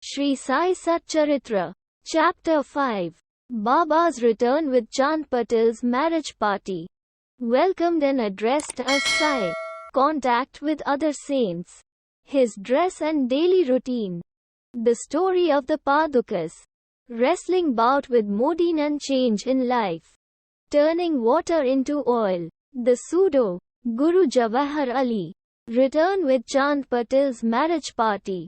Shri Sai Satcharitra. Chapter 5. Baba's return with Chand Patel's marriage party. Welcomed and addressed as Sai. Contact with other saints. His dress and daily routine. The story of the Padukas. Wrestling bout with Modin and change in life. Turning water into oil. The pseudo Guru Jawahar Ali. Return with Chand Patel's marriage party.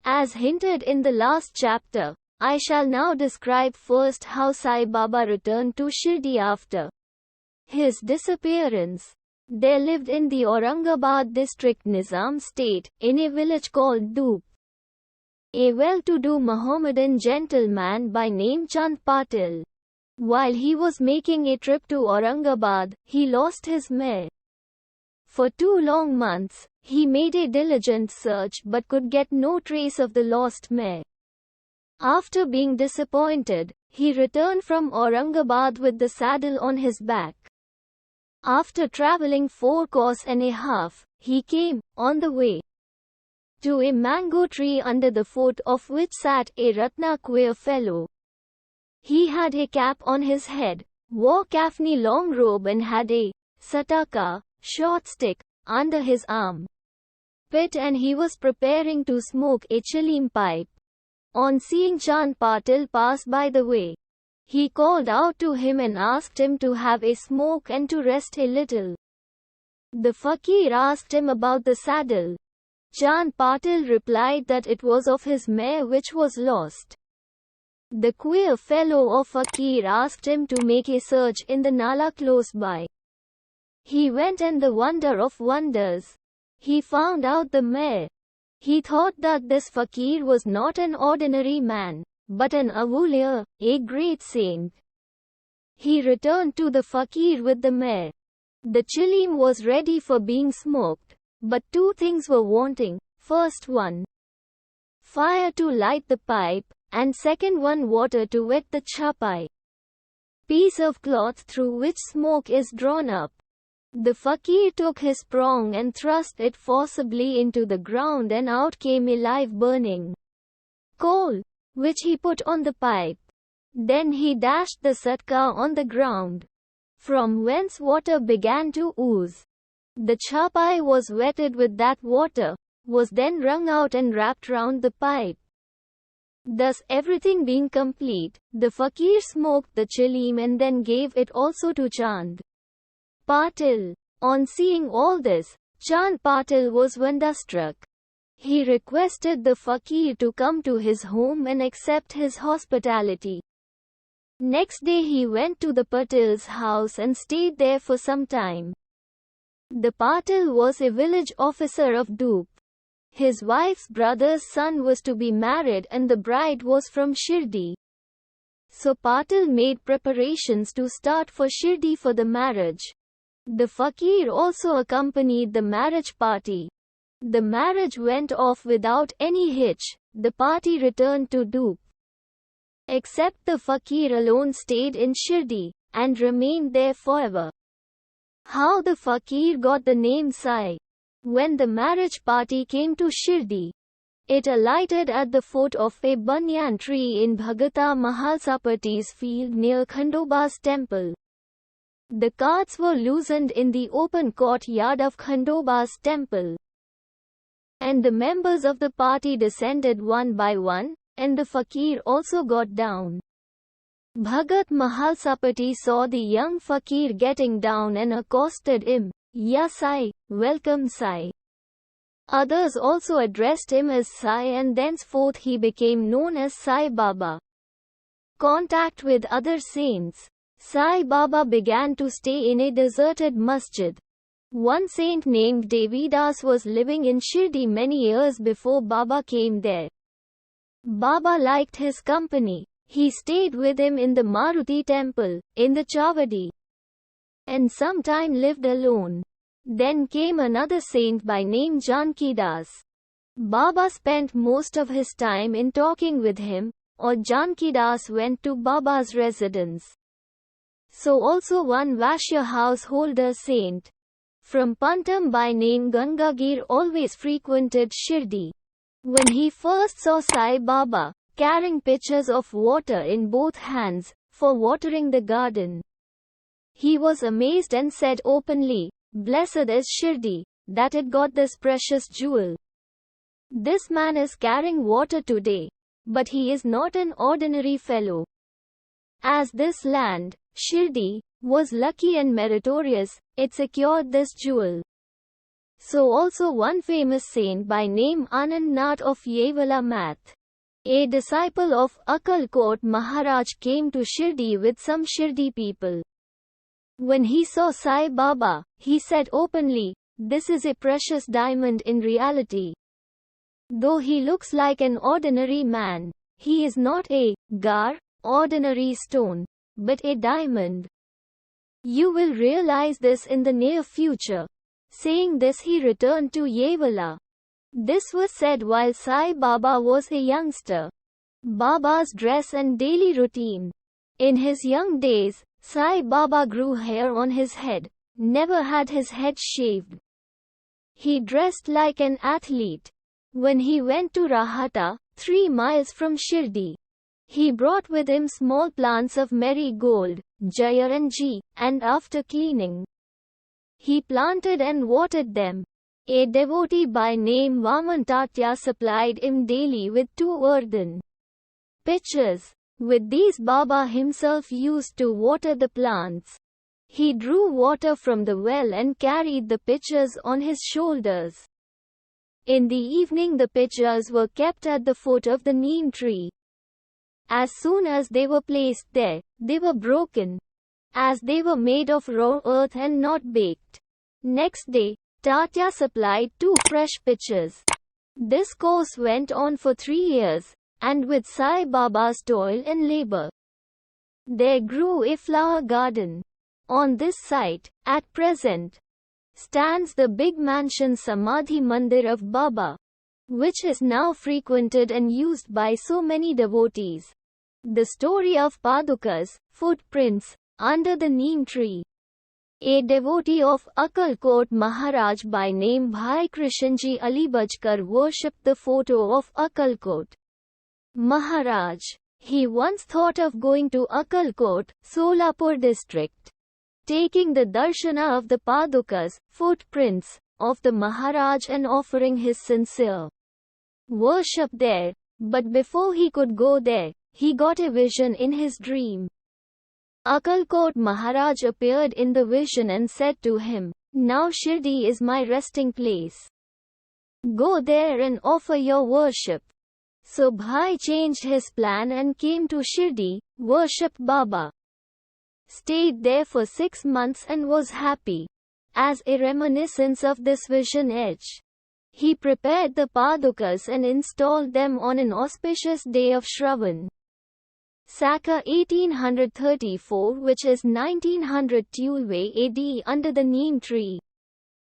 As hinted in the last chapter, I shall now describe first how Sai Baba returned to Shirdi after his disappearance. There lived in the Aurangabad district Nizam state, in a village called Dhoop, a well-to-do Mohammedan gentleman by name Chand Patel. While he was making a trip to Aurangabad, he lost his mare. For 2 long months, he made a diligent search but could get no trace of the lost mare. After being disappointed, he returned from Aurangabad with the saddle on his back. After travelling 4 kos and a half, he came, on the way, to a mango tree under the foot of which sat a Ratna queer fellow. He had a cap on his head, wore kafni long robe and had a sataka, short stick, under his arm pit, and he was preparing to smoke a chilim pipe. On seeing Chand Patel pass by the way, he called out to him and asked him to have a smoke and to rest a little. The fakir asked him about the saddle. Chand Patel replied that it was of his mare which was lost. The queer fellow or fakir asked him to make a search in the nala close by. He went, and the wonder of wonders, he found out the mare. He thought that this fakir was not an ordinary man, but an awliya, a great saint. He returned to the fakir with the mare. The chilim was ready for being smoked, but 2 things were wanting. First one, fire to light the pipe, and second one, water to wet the chapai, piece of cloth through which smoke is drawn up. The fakir took his prong and thrust it forcibly into the ground, and out came a live burning coal, which he put on the pipe. Then he dashed the satka on the ground, from whence water began to ooze. The chapai was wetted with that water, was then wrung out and wrapped round the pipe. Thus everything being complete, the fakir smoked the chilim and then gave it also to Chand Patel. On seeing all this, Chand Patel was wonderstruck. He requested the fakir to come to his home and accept his hospitality. Next day he went to the Patel's house and stayed there for some time. The Patel was a village officer of Dhoop. His wife's brother's son was to be married and the bride was from Shirdi. So Patel made preparations to start for Shirdi for the marriage. The fakir also accompanied the marriage party. The marriage went off without any hitch. The party returned to Dhoop. Except the fakir alone stayed in Shirdi, and remained there forever. How the fakir got the name Sai? When the marriage party came to Shirdi, it alighted at the foot of a banyan tree in Bhagata Mahalsapati's field near Khandoba's temple. The carts were loosened in the open courtyard of Khandoba's temple, and the members of the party descended one by one, and the fakir also got down. Bhagat Mahalsapati saw the young fakir getting down and accosted him, "Ya Sai, welcome Sai." Others also addressed him as Sai, and thenceforth he became known as Sai Baba. Contact with other saints. Sai Baba began to stay in a deserted masjid. One saint named Devidas was living in Shirdi many years before Baba came there. Baba liked his company. He stayed with him in the Maruti temple, in the Chavadi, and sometime lived alone. Then came another saint by name Jankidas. Baba spent most of his time in talking with him, or Jankidas went to Baba's residence. So also one Vashya householder saint from Pantam by name Gangagir always frequented Shirdi. When he first saw Sai Baba carrying pitchers of water in both hands for watering the garden, he was amazed and said openly, "Blessed is Shirdi, that it got this precious jewel. This man is carrying water today, but he is not an ordinary fellow. As this land, Shirdi, was lucky and meritorious, it secured this jewel." So also one famous saint by name Anandnath of Yevala Math, a disciple of Akkalkot Maharaj, came to Shirdi with some Shirdi people. When he saw Sai Baba, he said openly, "This is a precious diamond in reality. Though he looks like an ordinary man, he is not a ordinary stone, but a diamond. You will realize this in the near future." Saying this, he returned to Yevala. This was said while Sai Baba was a youngster. Baba's dress and daily routine. In his young days, Sai Baba grew hair on his head, never had his head shaved. He dressed like an athlete. When he went to Rahata, 3 miles from Shirdi, he brought with him small plants of marigold, jayaranji, and after cleaning, he planted and watered them. A devotee by name Vamantatya supplied him daily with 2 earthen pitchers. With these Baba himself used to water the plants. He drew water from the well and carried the pitchers on his shoulders. In the evening the pitchers were kept at the foot of the neem tree. As soon as they were placed there, they were broken, as they were made of raw earth and not baked. Next day, Tatya supplied 2 fresh pitchers. This course went on for 3 years, and with Sai Baba's toil and labor, there grew a flower garden. On this site, at present, stands the big mansion Samadhi Mandir of Baba, which is now frequented and used by so many devotees. The story of Padukas, footprints, under the neem tree. A devotee of Akkalkot Maharaj by name Bhai Krishanji Alibajkar worshipped the photo of Akkalkot Maharaj. He once thought of going to Akkalkot, Solapur district, taking the darshana of the Padukas, footprints, of the Maharaj and offering his sincere worship there. But before he could go there, he got a vision in his dream. Akkalkot Maharaj appeared in the vision and said to him, "Now Shirdi is my resting place. Go there and offer your worship." So Bhai changed his plan and came to Shirdi, worshipped Baba, stayed there for 6 months and was happy. As a reminiscence of this vision he prepared the Padukas and installed them on an auspicious day of Shravan Saka 1834, which is 1900 Tulve AD, under the neem tree,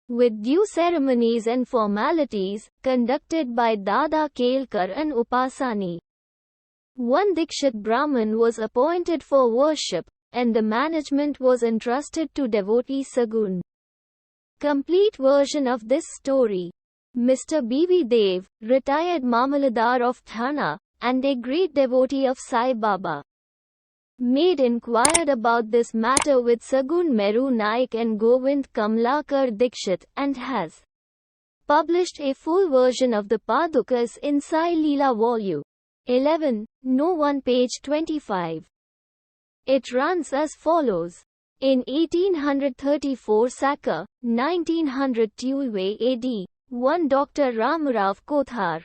with due ceremonies and formalities, conducted by Dada Kelkar and Upasani. One Dikshit Brahmin was appointed for worship, and the management was entrusted to devotee Sagun. Complete version of this story. Mr. B.V. Dev, retired Mamaladar of Thana, and a great devotee of Sai Baba, made inquired about this matter with Sagun Meru Naik and Govind Kamlakar Dikshit, and has published a full version of the Padukas in Sai Leela Volume 11, No 1, page 25. It runs as follows. In 1834 Saka, 1900 Tulve AD, one Dr. Ramrao Kothar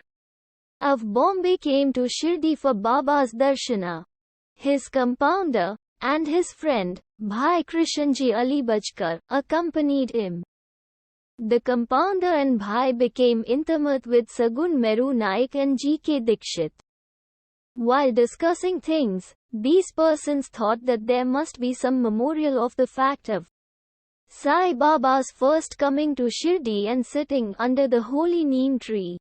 of Bombay came to Shirdi for Baba's darshana. His compounder and his friend, Bhai Krishanji Alibajkar, accompanied him. The compounder and Bhai became intimate with Sagun Meru Naik and G.K. Dikshit. While discussing things, these persons thought that there must be some memorial of the fact of Sai Baba's first coming to Shirdi and sitting under the holy neem tree.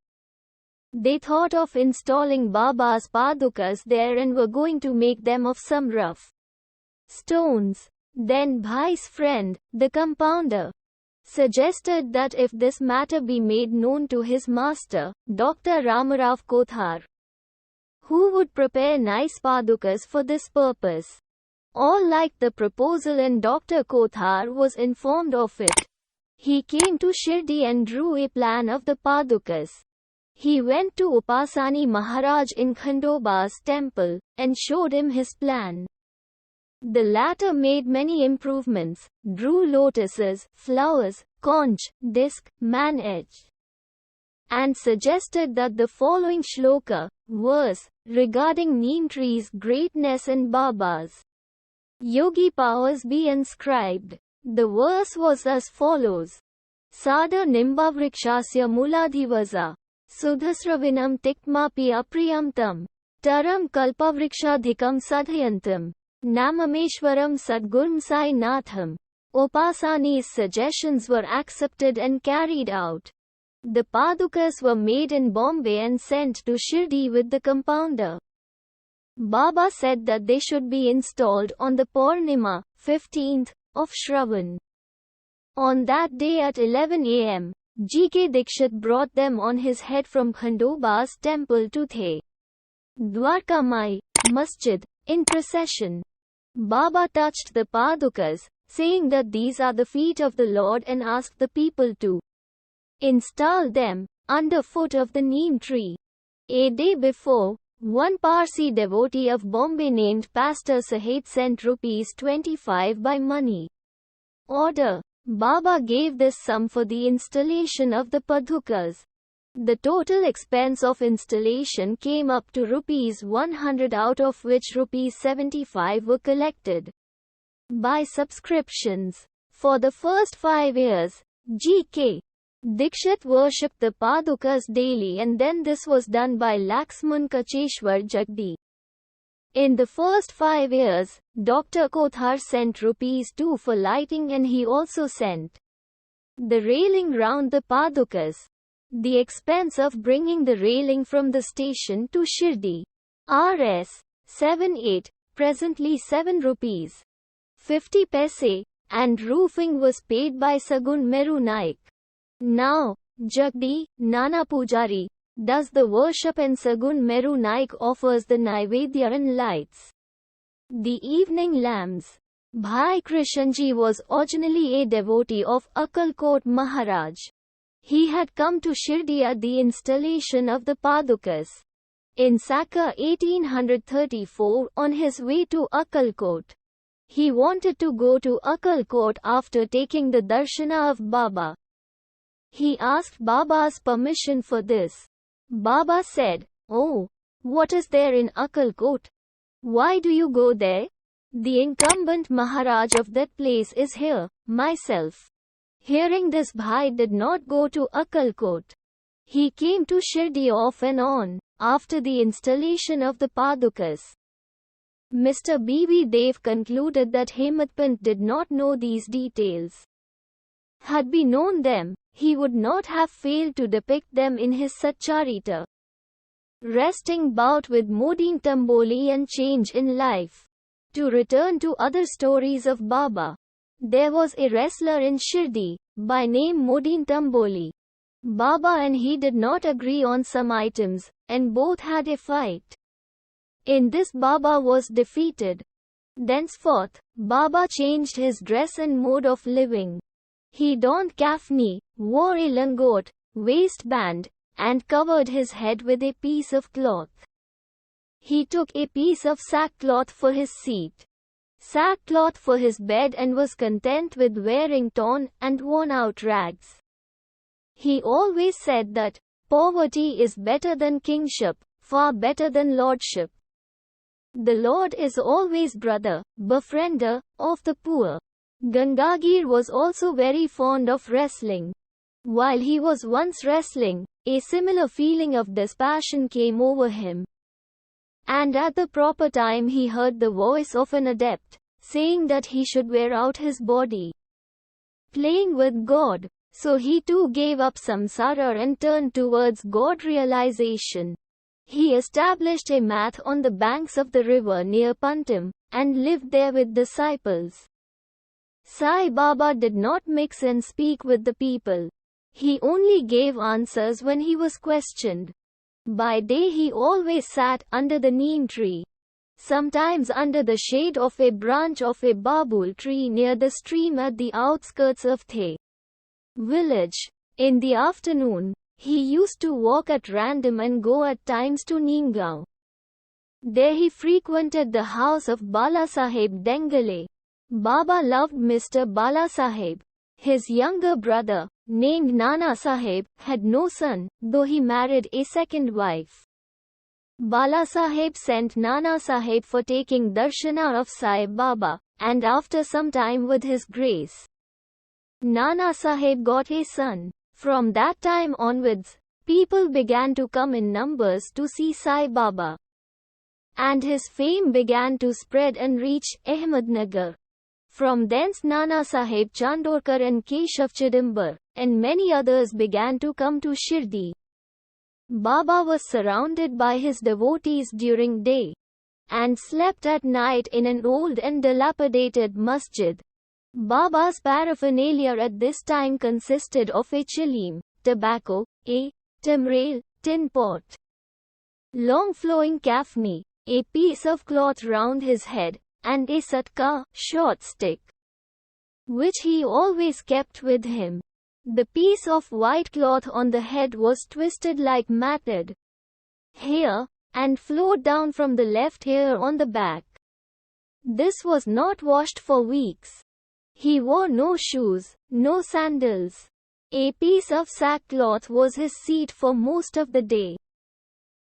They thought of installing Baba's Padukas there and were going to make them of some rough stones. Then Bhai's friend, the compounder, suggested that if this matter be made known to his master, Dr. Ramarao Kothar, who would prepare nice padukas for this purpose. All liked the proposal and Dr. Kothar was informed of it. He came to Shirdi and drew a plan of the padukas. He went to Upasani Maharaj in Khandoba's temple, and showed him his plan. The latter made many improvements, drew lotuses, flowers, conch, disc, man-edge, and suggested that the following shloka, verse, regarding neem trees' greatness and Baba's yogi powers be inscribed. The verse was as follows. Sada nimbavrikshyasya muladhivaza, sudhasravinam tiktmapi apriyam tam, taram kalpavrikshadhikam sadhayantam, namameshwaram sadgurum sai natham. Upasani's suggestions were accepted and carried out. The padukas were made in Bombay and sent to Shirdi with the compounder. Baba said that they should be installed on the Purnima, 15th, of Shravan. On that day at 11 am, G.K. Dikshit brought them on his head from Khandoba's temple to The Dwarka Mai Masjid, in procession. Baba touched the padukas, saying that these are the feet of the Lord, and asked the people to install them under foot of the neem tree. A day before, one Parsi devotee of Bombay named Pastor Sahit sent ₹25 by money order. Baba gave this sum for the installation of the padukas. The total expense of installation came up to ₹100, out of which ₹75 were collected by subscriptions. For the first 5 years, G.K. Dikshit worshipped the padukas daily, and then this was done by Laxman Kacheshwar Jagdi. In the first 5 years, Dr. Kothar sent ₹2 for lighting, and he also sent the railing round the padukas. The expense of bringing the railing from the station to Shirdi, Rs. 7/8, presently ₹7.50, and roofing was paid by Sagun Meru Naik. Now, Jagdi, Nana Pujari, does the worship, and Sagun Meru Naik offers the Naivedya and lights the evening lamps. Bhai Krishanji was originally a devotee of Akkalkot Maharaj. He had come to Shirdi at the installation of the padukas in Saka 1834 on his way to Akkalkot. He wanted to go to Akkalkot after taking the darshana of Baba. He asked Baba's permission for this. Baba said, "Oh, what is there in Akkalkot? Why do you go there? The incumbent Maharaj of that place is here, myself." Hearing this, Bhai did not go to Akkalkot. He came to Shirdi off and on, after the installation of the padukas. Mr. B.V. Dev concluded that Hematpant did not know these details. Had he known them, he would not have failed to depict them in his Satcharitra. Resting bout with Modin Tamboli and change in life. To return to other stories of Baba. There was a wrestler in Shirdi, by name Modin Tamboli. Baba and he did not agree on some items, and both had a fight. In this Baba was defeated. Thenceforth, Baba changed his dress and mode of living. He donned kafni, wore a langot, waistband, and covered his head with a piece of cloth. He took a piece of sackcloth for his seat, sackcloth for his bed, and was content with wearing torn and worn-out rags. He always said that poverty is better than kingship, far better than lordship. The Lord is always brother, befriender, of the poor. Gangagir was also very fond of wrestling. While he was once wrestling, a similar feeling of dispassion came over him. And at the proper time he heard the voice of an adept, saying that he should wear out his body playing with God. So he too gave up samsara and turned towards God realization. He established a math on the banks of the river near Pantam, and lived there with disciples. Sai Baba did not mix and speak with the people. He only gave answers when he was questioned. By day he always sat under the neem tree, sometimes under the shade of a branch of a babul tree near the stream at the outskirts of the village. In the afternoon, he used to walk at random and go at times to Neemgaon. There he frequented the house of Balasaheb Dengale. Baba loved Mr. Balasaheb. His younger brother, named Nana Saheb, had no son, though he married a second wife. Balasaheb sent Nana Saheb for taking darshana of Sai Baba, and after some time with his grace, Nana Saheb got a son. From that time onwards, people began to come in numbers to see Sai Baba, and his fame began to spread and reach Ahmednagar. From thence Nana Saheb Chandorkar and Keshav Chidambar, and many others began to come to Shirdi. Baba was surrounded by his devotees during day, and slept at night in an old and dilapidated masjid. Baba's paraphernalia at this time consisted of a chilim, tobacco, a tamrail, tin pot, long flowing kafni, a piece of cloth round his head, and a satka, short stick, which he always kept with him. The piece of white cloth on the head was twisted like matted hair, and flowed down from the left ear on the back. This was not washed for weeks. He wore no shoes, no sandals. A piece of sackcloth was his seat for most of the day.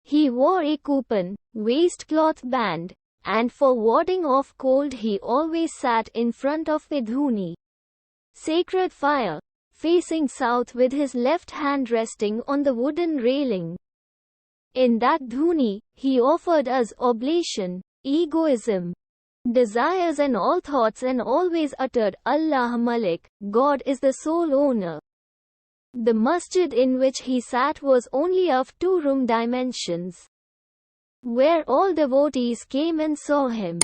He wore a kupan, waistcloth band, and for warding off cold he always sat in front of a dhuni, sacred fire, facing south with his left hand resting on the wooden railing. In that dhuni, he offered us oblation, egoism, desires and all thoughts, and always uttered Allah Malik, God is the sole owner. The masjid in which he sat was only of 2-room dimensions, where all devotees came and saw him.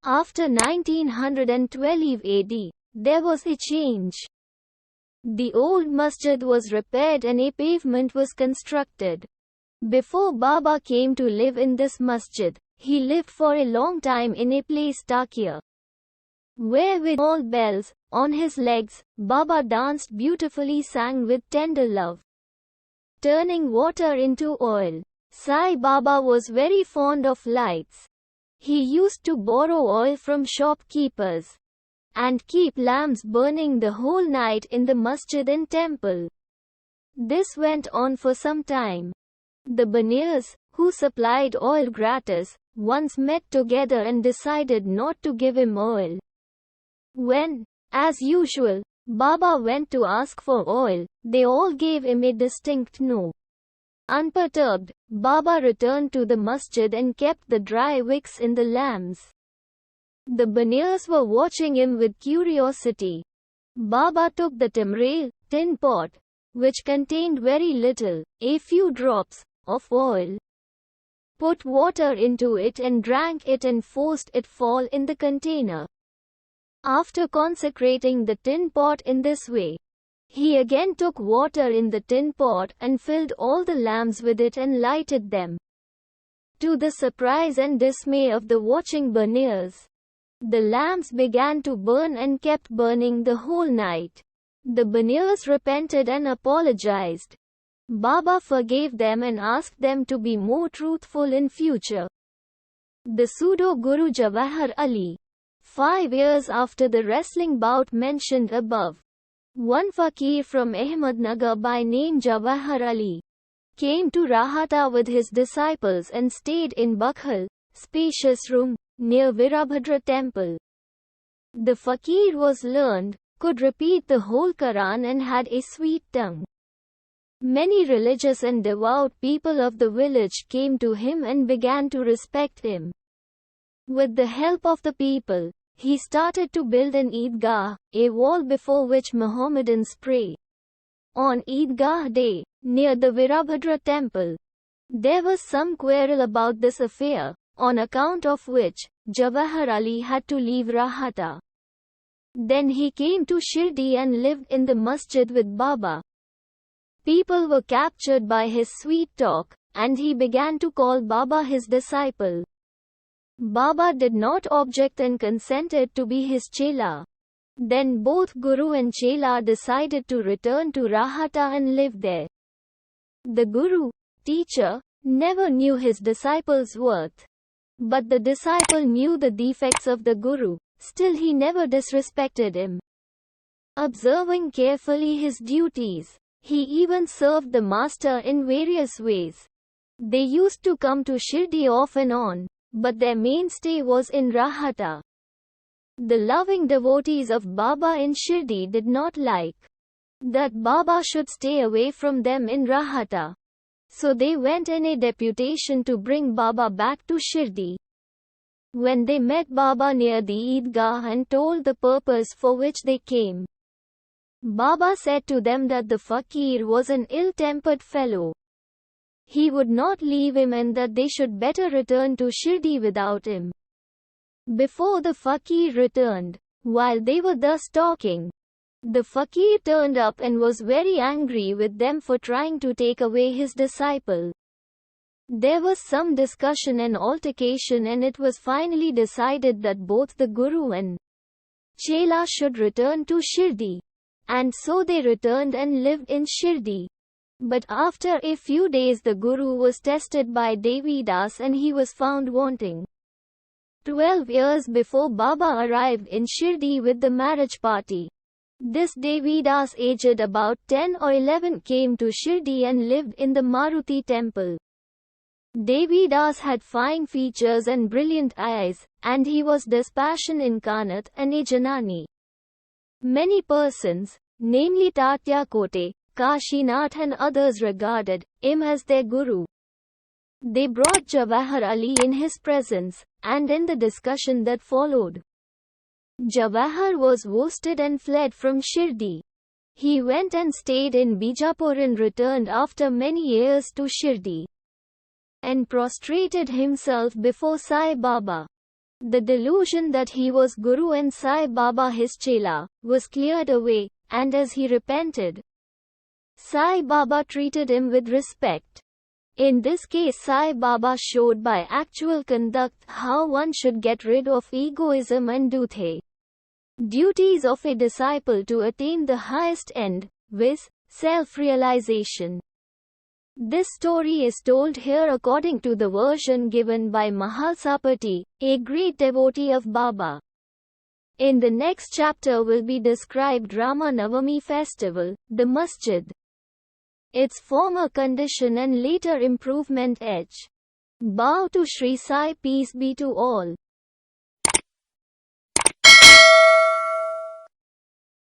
After 1912 AD, there was a change. The old masjid was repaired and a pavement was constructed. Before Baba came to live in this masjid, he lived for a long time in a place Takia, where with all bells on his legs, Baba danced beautifully, sang with tender love, turning water into oil. Sai Baba was very fond of lights. He used to borrow oil from shopkeepers and keep lamps burning the whole night in the masjid and temple. This went on for some time. The Banias, who supplied oil gratis, once met together and decided not to give him oil. When, as usual, Baba went to ask for oil, they all gave him a distinct no. Unperturbed, Baba returned to the masjid and kept the dry wicks in the lamps. The Banias were watching him with curiosity. Baba took the tamrail, tin pot, which contained very little, a few drops, of oil, put water into it and drank it and forced it fall in the container. After consecrating the tin pot in this way, he again took water in the tin pot and filled all the lamps with it and lighted them. To the surprise and dismay of the watching Banias, the lamps began to burn and kept burning the whole night. The Banias repented and apologized. Baba forgave them and asked them to be more truthful in future. The pseudo-Guru Jawahar Ali. 5 years after the wrestling bout mentioned above, one fakir from Ahmednagar by name Jawahar Ali came to Rahata with his disciples and stayed in Bakhal, spacious room, near Virabhadra temple. The fakir was learned, could repeat the whole Quran and had a sweet tongue. Many religious and devout people of the village came to him and began to respect him. With the help of the people, he started to build an Eidgah, a wall before which Mohammedans pray. On Eidgah day, near the Virabhadra temple, there was some quarrel about this affair, on account of which, Jawahar Ali had to leave Rahata. Then he came to Shirdi and lived in the masjid with Baba. People were captured by his sweet talk, and he began to call Baba his disciple. Baba did not object and consented to be his chela. Then both Guru and Chela decided to return to Rahata and live there. The Guru, teacher, never knew his disciple's worth. But the disciple knew the defects of the Guru, still he never disrespected him. Observing carefully his duties, he even served the master in various ways. They used to come to Shirdi off and on, but their mainstay was in Rahata. The loving devotees of Baba in Shirdi did not like that Baba should stay away from them in Rahata. So they went in a deputation to bring Baba back to Shirdi. When they met Baba near the Eidgah and told the purpose for which they came, Baba said to them that the fakir was an ill-tempered fellow. He would not leave him and that they should better return to Shirdi without him. Before the fakir returned, while they were thus talking, the fakir turned up and was very angry with them for trying to take away his disciple. There was some discussion and altercation, and it was finally decided that both the Guru and Chela should return to Shirdi. And so they returned and lived in Shirdi. But after a few days the Guru was tested by Devidas and he was found wanting. 12 years before Baba arrived in Shirdi with the marriage party, this Devidas aged about 10 or 11 came to Shirdi and lived in the Maruti temple. Devidas had fine features and brilliant eyes, and he was dispassion incarnate and a Janani. Many persons, namely Tatya Kote, Kashinath and others regarded him as their Guru. They brought Jawahar Ali in his presence, and in the discussion that followed, Jawahar was worsted and fled from Shirdi. He went and stayed in Bijapur and returned after many years to Shirdi and prostrated himself before Sai Baba. The delusion that he was Guru and Sai Baba his chela was cleared away, and as he repented, Sai Baba treated him with respect. In this case Sai Baba showed by actual conduct how one should get rid of egoism and do the duties of a disciple to attain the highest end, viz., self-realization. This story is told here according to the version given by Mahalsapati, a great devotee of Baba. In the next chapter will be described Rama Navami festival, the masjid, its former condition and later improvement. Bow to Sri Sai, peace be to all.